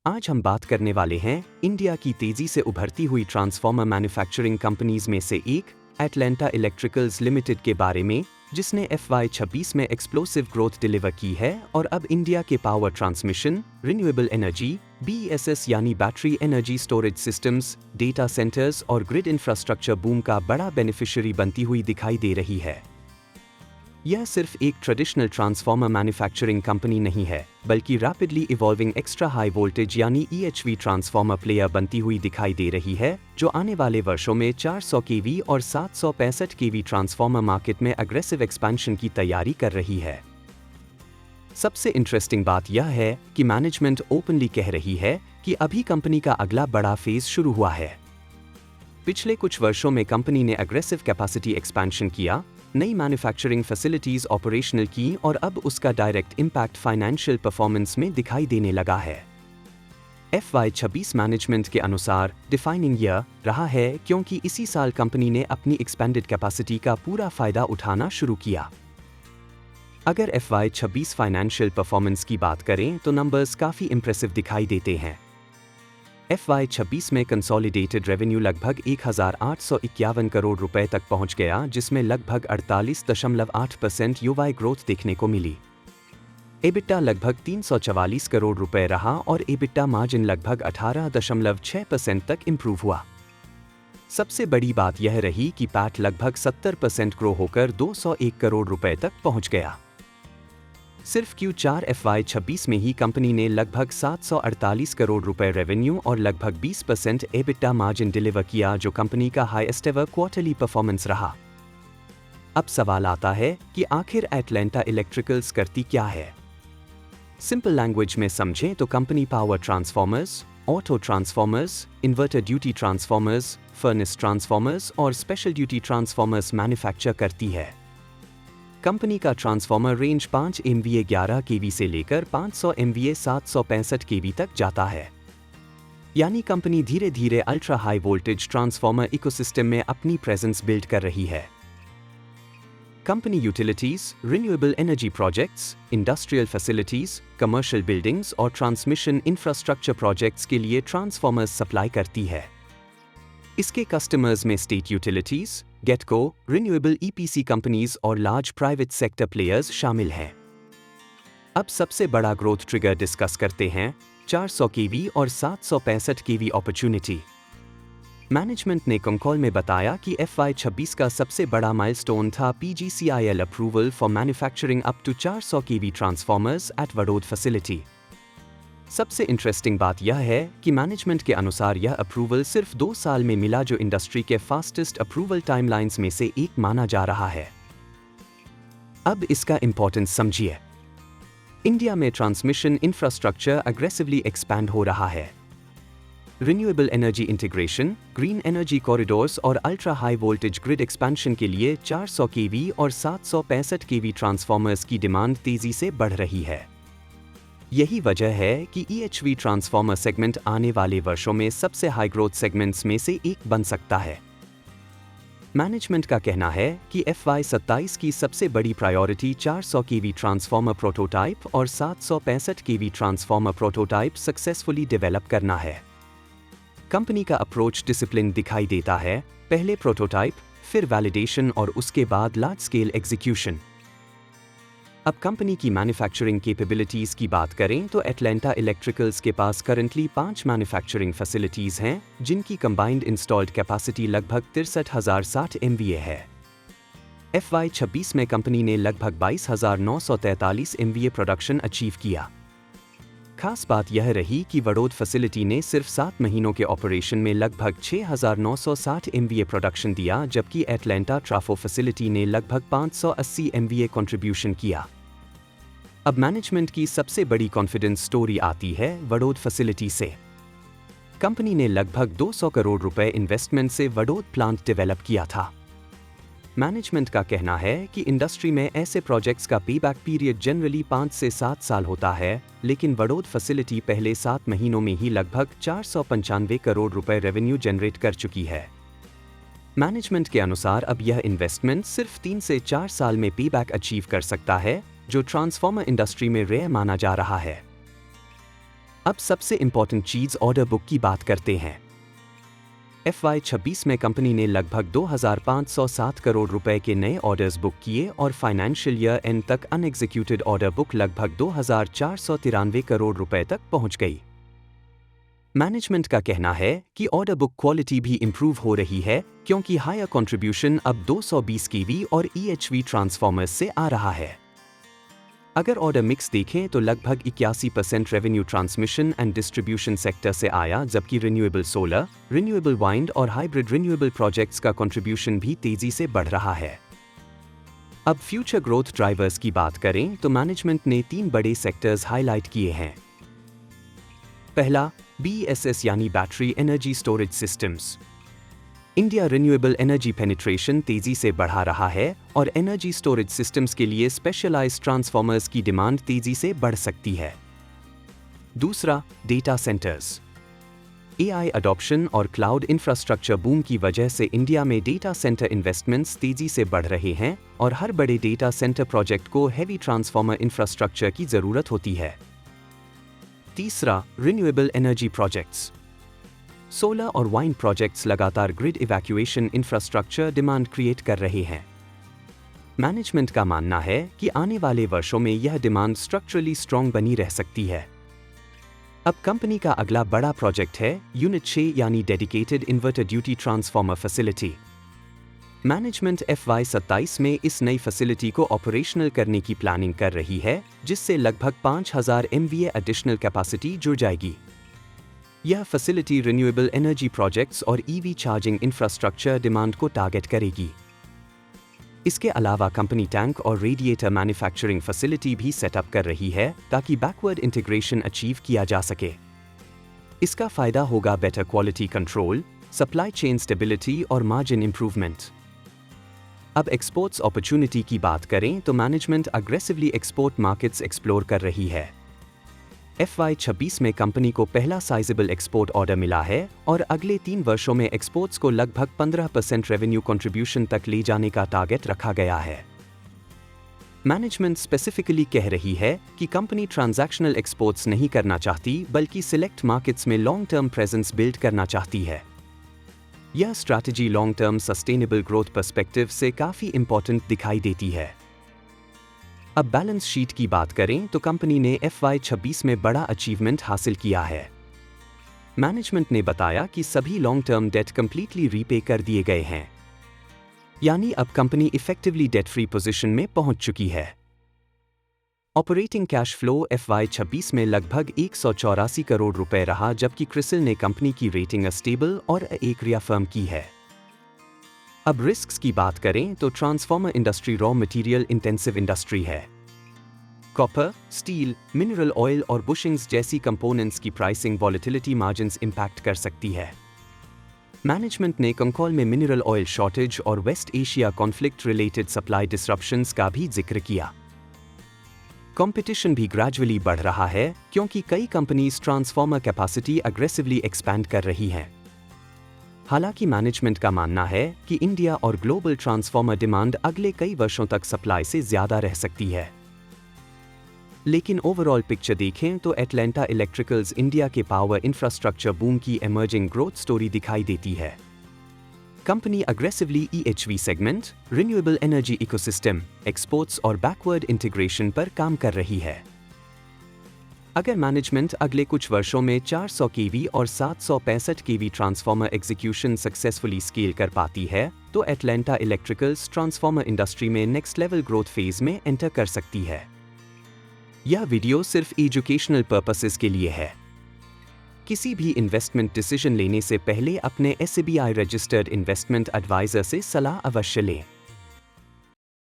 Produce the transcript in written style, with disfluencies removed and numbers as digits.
आज हम बात करने वाले हैं इंडिया की तेजी से उभरती हुई ट्रांसफॉर्मर मैन्युफैक्चरिंग कंपनीज में से एक एटलांटा इलेक्ट्रिकल्स लिमिटेड के बारे में, जिसने FY26 में एक्सप्लोसिव ग्रोथ डिलीवर की है और अब इंडिया के power transmission, renewable energy, BESS यानी battery energy storage systems, data centres और ग्रिड इंफ्रास्ट्रक्चर बूम का बड़ा बेनिफिशियरी बनती हुई दिखाई दे रही है। यह सिर्फ एक ट्रेडिशनल ट्रांसफॉर्मर मैन्युफैक्चरिंग कंपनी नहीं है, बल्कि rapidly evolving extra high voltage यानी EHV ट्रांसफॉर्मर प्लेयर बनती हुई दिखाई दे रही है, जो आने वाले वर्षों में 400 kV और 765 kV ट्रांसफॉर्मर मार्केट में अग्रेसिव एक्सपेंशन की तैयारी कर रही है। सबसे इंटरेस्टिंग बात यह है कि मैनेजमेंट ओपनली कह रही है कि अभी कंपनी का अगला बड़ा फेज शुरू हुआ है। पिछले कुछ वर्षों में कंपनी ने अग्रेसिव कैपेसिटी एक्सपेंशन किया, नई मैन्युफैक्चरिंग फैसिलिटीज ऑपरेशनल की और अब उसका डायरेक्ट इम्पैक्ट फाइनेंशियल परफॉर्मेंस में दिखाई देने लगा है। FY26 मैनेजमेंट के अनुसार डिफाइनिंग ईयर रहा है, क्योंकि इसी साल कंपनी ने अपनी एक्सपेंडेड कैपेसिटी का पूरा फायदा उठाना शुरू किया। अगर FY26 फाइनेंशियल परफॉर्मेंस की बात करें तो नंबर्स काफ़ी इंप्रेसिव दिखाई देते हैं। FY26 में कंसोलिडेटेड रेवेन्यू लगभग 1851 करोड़ रुपए तक पहुंच गया, जिसमें लगभग 48.8% युवाई ग्रोथ देखने को मिली। EBITDA लगभग 344 करोड़ रुपए रहा और EBITDA मार्जिन लगभग 18.6% तक इंप्रूव हुआ। सबसे बड़ी बात यह रही कि पैट लगभग 70% ग्रो होकर 201 करोड़ रुपए तक पहुंच गया। सिर्फ Q4 FY26 में ही कंपनी ने लगभग 748 करोड़ रुपए रेवेन्यू और लगभग 20% EBITDA मार्जिन डिलीवर किया, जो कंपनी का हाईएस्ट एवर क्वार्टरली परफॉर्मेंस रहा। अब सवाल आता है कि आखिर एटलांटा इलेक्ट्रिकल्स करती क्या है। सिंपल लैंग्वेज में समझें तो company power transformers, auto transformers, inverter duty transformers, furnace transformers और स्पेशल ड्यूटी ट्रांसफॉर्मर्स मैन्युफैक्चर करती है। कंपनी का ट्रांसफॉर्मर रेंज 5 MVA 11 kV से लेकर 500 MVA 765 kV तक जाता है। यानी कंपनी धीरे धीरे ultra high voltage transformer ecosystem में अपनी प्रेजेंस बिल्ड कर रही है। Company utilities, renewable energy projects, industrial facilities, commercial buildings और ट्रांसमिशन इंफ्रास्ट्रक्चर प्रोजेक्ट्स के लिए ट्रांसफॉर्मर्स सप्लाई करती है। इसके कस्टमर्स में स्टेट यूटिलिटीज, गेटको, रिन्यूएबल EPC कंपनीज और लार्ज प्राइवेट सेक्टर प्लेयर्स शामिल हैं। अब सबसे बड़ा ग्रोथ ट्रिगर डिस्कस करते हैं, 400 kV और 765 kV अपॉर्चुनिटी। मैनेजमेंट ने कॉल में बताया कि FY26 का सबसे बड़ा माइलस्टोन था PGCIL approval for manufacturing up to 400 kV transformers at Vadodara facility. सबसे इंटरेस्टिंग बात यह है कि मैनेजमेंट के अनुसार यह अप्रूवल सिर्फ 2 साल में मिला, जो इंडस्ट्री के फास्टेस्ट अप्रूवल टाइमलाइंस में से एक माना जा रहा है। अब इसका इंपॉर्टेंस समझिए। इंडिया में ट्रांसमिशन इंफ्रास्ट्रक्चर अग्रेसिवली एक्सपैंड हो रहा है। Renewable energy integration, green energy corridors और ultra high voltage grid expansion के लिए 400 kV और 765 kV ट्रांसफॉर्मर्स की डिमांड तेजी से बढ़ रही है। यही वजह है कि EHV ट्रांसफॉर्मर सेगमेंट आने वाले वर्षों में सबसे हाई ग्रोथ सेगमेंट्स में से एक बन सकता है। मैनेजमेंट का कहना है कि FY27 की सबसे बड़ी प्रायोरिटी 400 kV ट्रांसफॉर्मर प्रोटोटाइप और 765 kV transformer prototype successfully develop करना है। कंपनी का अप्रोच डिसिप्लिन दिखाई देता है, पहले प्रोटोटाइप, फिर वैलिडेशन और उसके बाद लार्ज स्केल एग्जीक्यूशन। अब कंपनी की मैन्युफैक्चरिंग कैपेबिलिटीज की बात करें तो एटलांटा इलेक्ट्रिकल्स के पास करंटली 5 मैन्युफैक्चरिंग फैसिलिटीज हैं, जिनकी कंबाइंड इंस्टॉल्ड कैपेसिटी लगभग 63,060 MVA है। FY26 में कंपनी ने लगभग 22,943 MVA प्रोडक्शन अचीव किया। खास बात यह रही कि वडोद फैसिलिटी ने सिर्फ 7 महीनों के ऑपरेशन में लगभग 6,960 MVA प्रोडक्शन दिया, जबकि एटलांटा ट्राफो फैसिलिटी ने लगभग 580 MVA कंट्रीब्यूशन किया। अब मैनेजमेंट की सबसे बड़ी कॉन्फिडेंस स्टोरी आती है वडोद फैसिलिटी से। कंपनी ने लगभग 200 करोड़ रुपए इन्वेस्टमेंट से वडोद प्लांट डेवलप किया था। मैनेजमेंट का कहना है कि इंडस्ट्री में ऐसे प्रोजेक्ट्स का पेबैक पीरियड जनरली 5 से 7 साल होता है, लेकिन वडोद फैसिलिटी पहले 7 महीनों में ही लगभग 495 करोड़ रुपए रेवेन्यू जनरेट कर चुकी है। मैनेजमेंट के अनुसार अब यह इन्वेस्टमेंट सिर्फ 3 से 4 साल में पेबैक अचीव कर सकता है, जो ट्रांसफॉर्मर इंडस्ट्री में रेयर माना जा रहा है। अब सबसे इंपॉर्टेंट चीज ऑर्डर बुक की बात करते हैं। FY26 में कंपनी ने लगभग 2,507 करोड़ रुपए के नए ऑर्डर्स बुक किए और फाइनेंशियल ईयर एंड तक अनएग्जीक्यूटेड ऑर्डर बुक लगभग 2,493 करोड़ रुपए तक पहुंच गई। मैनेजमेंट का कहना है कि ऑर्डर बुक क्वालिटी भी इंप्रूव हो रही है क्योंकि हायर कंट्रीब्यूशन अब 220 kV और EHV ट्रांसफॉर्मर्स से आ रहा है। अगर ऑर्डर मिक्स देखें तो लगभग 81% revenue transmission and distribution sector से आया, जबकि रिन्यूएबल सोलर, रिन्यूएबल वाइंड और हाइब्रिड रिन्यूएबल प्रोजेक्ट्स का कंट्रीब्यूशन भी तेजी से बढ़ रहा है। अब फ्यूचर ग्रोथ ड्राइवर्स की बात करें तो मैनेजमेंट ने 3 बड़े सेक्टर्स हाईलाइट किए हैं। पहला, BESS यानी battery energy storage systems. India renewable energy penetration तेजी से बढ़ा रहा है और एनर्जी स्टोरेज सिस्टम्स के लिए स्पेशलाइज्ड ट्रांसफॉर्मर्स की डिमांड तेजी से बढ़ सकती है। दूसरा, डेटा सेंटर्स। AI अडॉप्शन और क्लाउड इंफ्रास्ट्रक्चर बूम की वजह से इंडिया में डेटा सेंटर इन्वेस्टमेंट्स तेजी से बढ़ रहे हैं और हर बड़े डेटा सेंटर प्रोजेक्ट को हेवी ट्रांसफॉर्मर इंफ्रास्ट्रक्चर की जरूरत होती है। तीसरा, रिन्यूएबल एनर्जी प्रोजेक्ट्स। सोलर और वाइंड प्रोजेक्ट्स लगातार grid evacuation infrastructure demand create कर रहे हैं। मैनेजमेंट का मानना है कि आने वाले वर्षों में यह डिमांड स्ट्रक्चरली स्ट्रॉन्ग बनी रह सकती है। अब कंपनी का अगला बड़ा प्रोजेक्ट है यूनिट 6 यानी dedicated inverter duty transformer facility. Management FY27 में इस नई फैसिलिटी को ऑपरेशनल करने की प्लानिंग कर रही है, जिससे लगभग 5,000 MVA एडिशनल कैपेसिटी जुड़ जाएगी। यह फैसिलिटी रिन्यूएबल एनर्जी प्रोजेक्ट्स और EV चार्जिंग इंफ्रास्ट्रक्चर डिमांड को टारगेट करेगी। इसके अलावा कंपनी टैंक और रेडिएटर मैन्युफैक्चरिंग फैसिलिटी भी सेटअप कर रही है ताकि बैकवर्ड इंटीग्रेशन अचीव किया जा सके। इसका फायदा होगा better quality control, supply chain stability और मार्जिन इंप्रूवमेंट। अब एक्सपोर्ट्स अपॉर्चुनिटी की बात करें तो management aggressively export markets explore कर रही है। FY26 में कंपनी को पहला साइजेबल एक्सपोर्ट ऑर्डर मिला है और अगले 3 वर्षों में एक्सपोर्ट्स को लगभग 15% रेवेन्यू कंट्रीब्यूशन तक ले जाने का टारगेट रखा गया है। मैनेजमेंट स्पेसिफिकली कह रही है कि कंपनी ट्रांजैक्शनल एक्सपोर्ट्स नहीं करना चाहती बल्कि सिलेक्ट मार्केट्स में लॉन्ग टर्म प्रेजेंस बिल्ड करना चाहती है। यह strategy long term sustainable growth perspective से काफी इंपॉर्टेंट दिखाई देती है। अब बैलेंस शीट की बात करें तो कंपनी ने FY26 में बड़ा अचीवमेंट हासिल किया है। मैनेजमेंट ने बताया कि सभी long term debt completely repay कर दिए गए हैं, यानी अब company effectively debt free position में पहुंच चुकी है। ऑपरेटिंग कैश फ्लो FY26 में लगभग 184 करोड़ रुपए रहा, जबकि क्रिसिल ने कंपनी की रेटिंग स्टेबल और एक रियाफर्म की है। अब रिस्क्स की बात करें तो transformer industry raw material intensive industry है। कॉपर, स्टील, मिनरल ऑयल और बुशिंग्स जैसी कंपोनेंट्स की प्राइसिंग वॉलेटिलिटी मार्जिन्स इंपैक्ट कर सकती है। मैनेजमेंट ने कंकॉल में मिनरल ऑयल शॉर्टेज और West Asia conflict related supply disruptions का भी जिक्र किया। कंपटीशन भी ग्रेजुअली बढ़ रहा है क्योंकि कई companies transformer capacity aggressively expand कर रही हैं। हालांकि मैनेजमेंट का मानना है कि इंडिया और ग्लोबल ट्रांसफॉर्मर डिमांड अगले कई वर्षों तक सप्लाई से ज्यादा रह सकती है। लेकिन ओवरऑल पिक्चर देखें तो एटलांटा इलेक्ट्रिकल्स इंडिया के पावर इंफ्रास्ट्रक्चर बूम की इमर्जिंग ग्रोथ स्टोरी दिखाई देती है। Company aggressively EHV segment, renewable energy ecosystem, exports और बैकवर्ड इंटीग्रेशन पर काम कर रही है। अगर मैनेजमेंट अगले कुछ वर्षों में 400 kV और 765 kV transformer execution successfully scale कर पाती है तो एटलांटा इलेक्ट्रिकल्स ट्रांसफॉर्मर इंडस्ट्री में नेक्स्ट लेवल ग्रोथ फेज में एंटर कर सकती है। यह वीडियो सिर्फ एजुकेशनल पर्पसेस के लिए है। किसी भी इन्वेस्टमेंट डिसीजन लेने से पहले अपने SBI रजिस्टर्ड इन्वेस्टमेंट एडवाइजर से सलाह अवश्य लें।